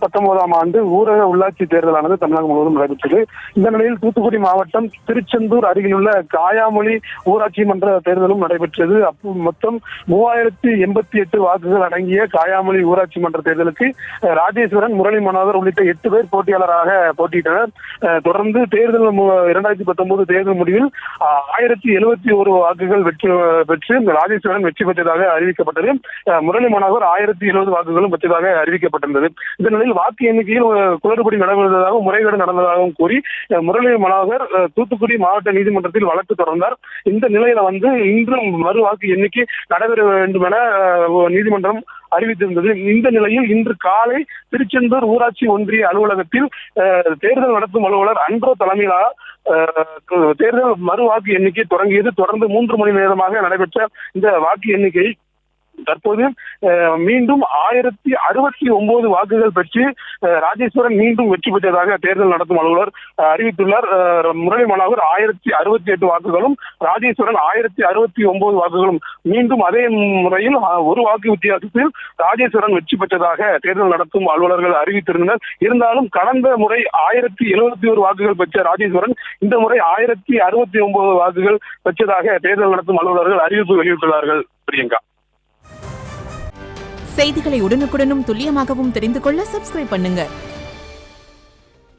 2019ஆம் ஆண்டு ஊரக உள்ளாட்சி தேர்தலானது தமிழகம் முழுவதும் நடைபெற்றது. இந்த நிலையில் தூத்துக்குடி மாவட்டம் திருச்செந்தூர் அருகிலுள்ள காயாமொழி ஊராட்சி மன்ற தேர்தலும் நடைபெற்றது. மொத்தம் 3088 வாக்குகள் அடங்கிய காயாமொழி ஊராட்சி மன்ற தேர்தலுக்கு ராஜேஸ்வரன், முரளி மனோகர் உள்ளிட்ட 8 பேர் போட்டியாளராக போட்டியிட்டனர். தொடர்ந்து தேர்தல் 2019 தேர்தல் முடிவில் 1071 வாக்குகள் பெற்று ராஜேஸ்வரன் வெற்றி பெற்றதாக அறிவிக்கப்பட்டது. முரளி மனோகர் 1070 வாக்குகளும் பெற்றதாக அறிவிக்கப்பட்டிருந்தது. இந்த நிலையில் வாக்கு எண்ணிக்கையில் குளறுபடி நடந்ததாகவும் முறைகேடு நடந்ததாகவும் கூறி முரளி மனோகர் தூத்துக்குடி மாவட்ட நீதிமன்றத்தில் வழக்கு தொடர்ந்தார். இந்த நிலையில இன்றும் மறு வாக்கு எண்ணிக்கை நடைபெற வேண்டும் என நீதிமன்றம் அறிவித்திருந்தது. இந்த நிலையில் இன்று காலை திருச்செந்தூர் ஊராட்சி ஒன்றிய அலுவலகத்தில் தேர்தல் நடத்தும் அலுவலர் அன்றோ தலைமையிலாக தேர்தல் மறு வாக்கு எண்ணிக்கை தொடங்கியது. தொடர்ந்து 3 மணி நேரமாக நடைபெற்ற இந்த வாக்கு எண்ணிக்கை தற்போது மீண்டும் 1069 வாக்குகள் பெற்று ராஜேஸ்வரன் மீண்டும் வெற்றி பெற்றதாக தேர்தல் நடத்தும் அலுவலர் அறிவித்துள்ளார். முரளி மனோகர் 1068 வாக்குகளும் ராஜேஸ்வரன் 1069 வாக்குகளும் மீண்டும் அதே முறையில் ஒரு வாக்கு வித்தியாசத்தில் ராஜேஸ்வரன் வெற்றி பெற்றதாக தேர்தல் நடத்தும் அலுவலர்கள் அறிவித்திருந்தனர். இருந்தாலும் கடந்த முறை 1071 வாக்குகள் பெற்ற ராஜேஸ்வரன் இந்த முறை 1069 வாக்குகள் பெற்றதாக தேர்தல் நடத்தும் அலுவலர்கள் அறிவிப்பு வெளியிட்டுள்ளார்கள். பிரியங்கா, செய்திகளை உடனுக்குடனும் துல்லியமாகவும் தெரிந்து கொள்ள சப்ஸ்கிரைப் பண்ணுங்க.